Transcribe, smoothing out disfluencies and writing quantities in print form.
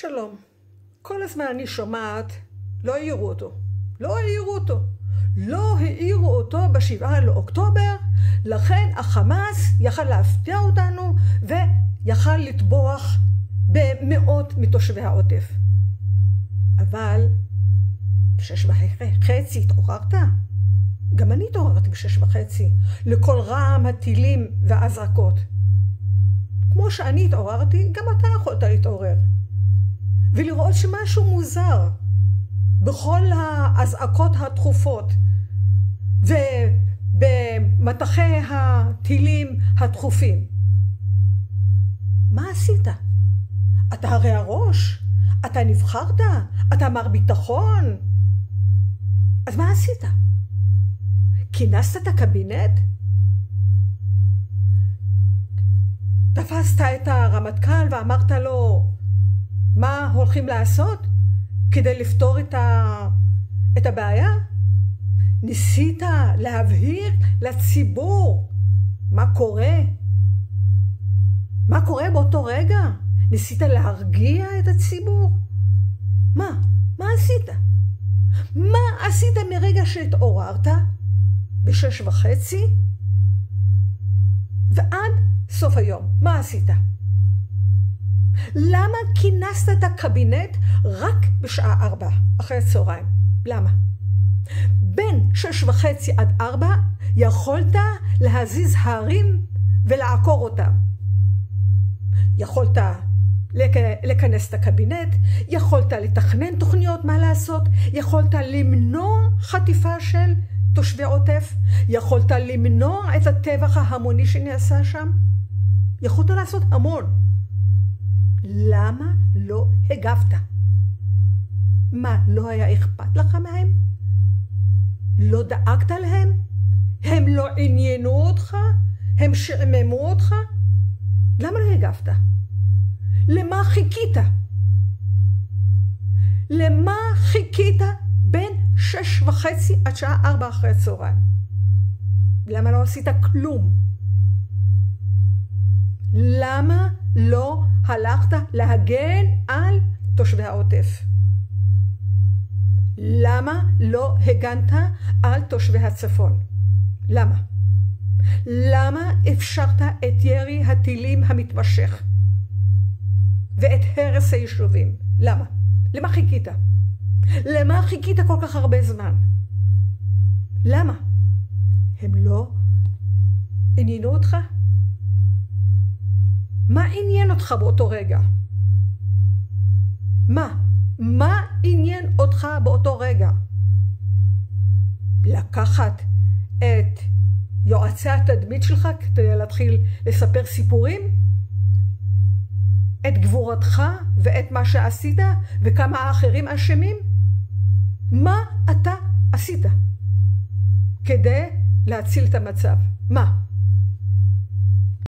שלום. כל הזמן אני שומעת, לא העירו אותו. לא העירו אותו. לא העירו אותו ב7 לאוקטובר, לכן החמאס יכל להפתיע אותנו ויכל לטבוח במאות מתושבי העוטף. אבל ב6:30 התעוררת? גם אני התעוררתי ב6:30 לכל רעם הטילים והאזעקות. כמו שאני התעוררתי, גם אתה יכולת להתעורר. ולראות שמשהו מוזר בכל האזעקות התכופות ובמטחי הטילים התכופים. מה עשית? אתה הרי הראש, אתה נבחרת, אתה מר ביטחון. אז מה עשית? כינסת את הקבינט? תפסת את הרמטכ"ל ואמרת לו מה הולכים לעשות כדי לפתור את הבעיה? ניסית להבהיר לציבור מה קורה? מה קורה באותו רגע? ניסית להרגיע את הציבור? מה עשית? מה עשית מרגע שהתעוררת ב6:30 ועד סוף היום? מה עשית? למה כינסת את הקבינט רק בשעה 4 אחרי הצהריים? למה? בין 6:30 עד 4 יכולת להזיז הרים ולעקור אותם. יכולת לכנס את הקבינט, יכולת לתכנן תוכניות מה לעשות, יכולת למנוע חטיפה של תושבי עוטף, יכולת למנוע את הטבח ההמוני שנעשה שם, יכולת לעשות המון. למה לא הגבת? מה, לא היה אכפת לך מהם? לא דאגת להם? הם לא עניינו אותך? הם שעממו אותך? למה לא הגבת? למה חיכית? למה חיכית בין 6:30 עד שעה 4 אחרי הצהריים? למה לא עשית כלום? למה לא הלכת להגן על תושבי העוטף? למה לא הגנת על תושבי הצפון? למה? למה אפשרת את ירי הטילים המתמשך ואת הרס היישובים? למה? למה חיכית? למה חיכית כל כך הרבה זמן? למה? הם לא עניינו אותך? מה עניין אותך באותו רגע? מה עניין אותך באותו רגע? לקחת את יועצי התדמית שלך כדי להתחיל לספר סיפורים? את גבורתך ואת מה שעשית וכמה האחרים אשמים? מה אתה עשית כדי להציל את המצב? מה?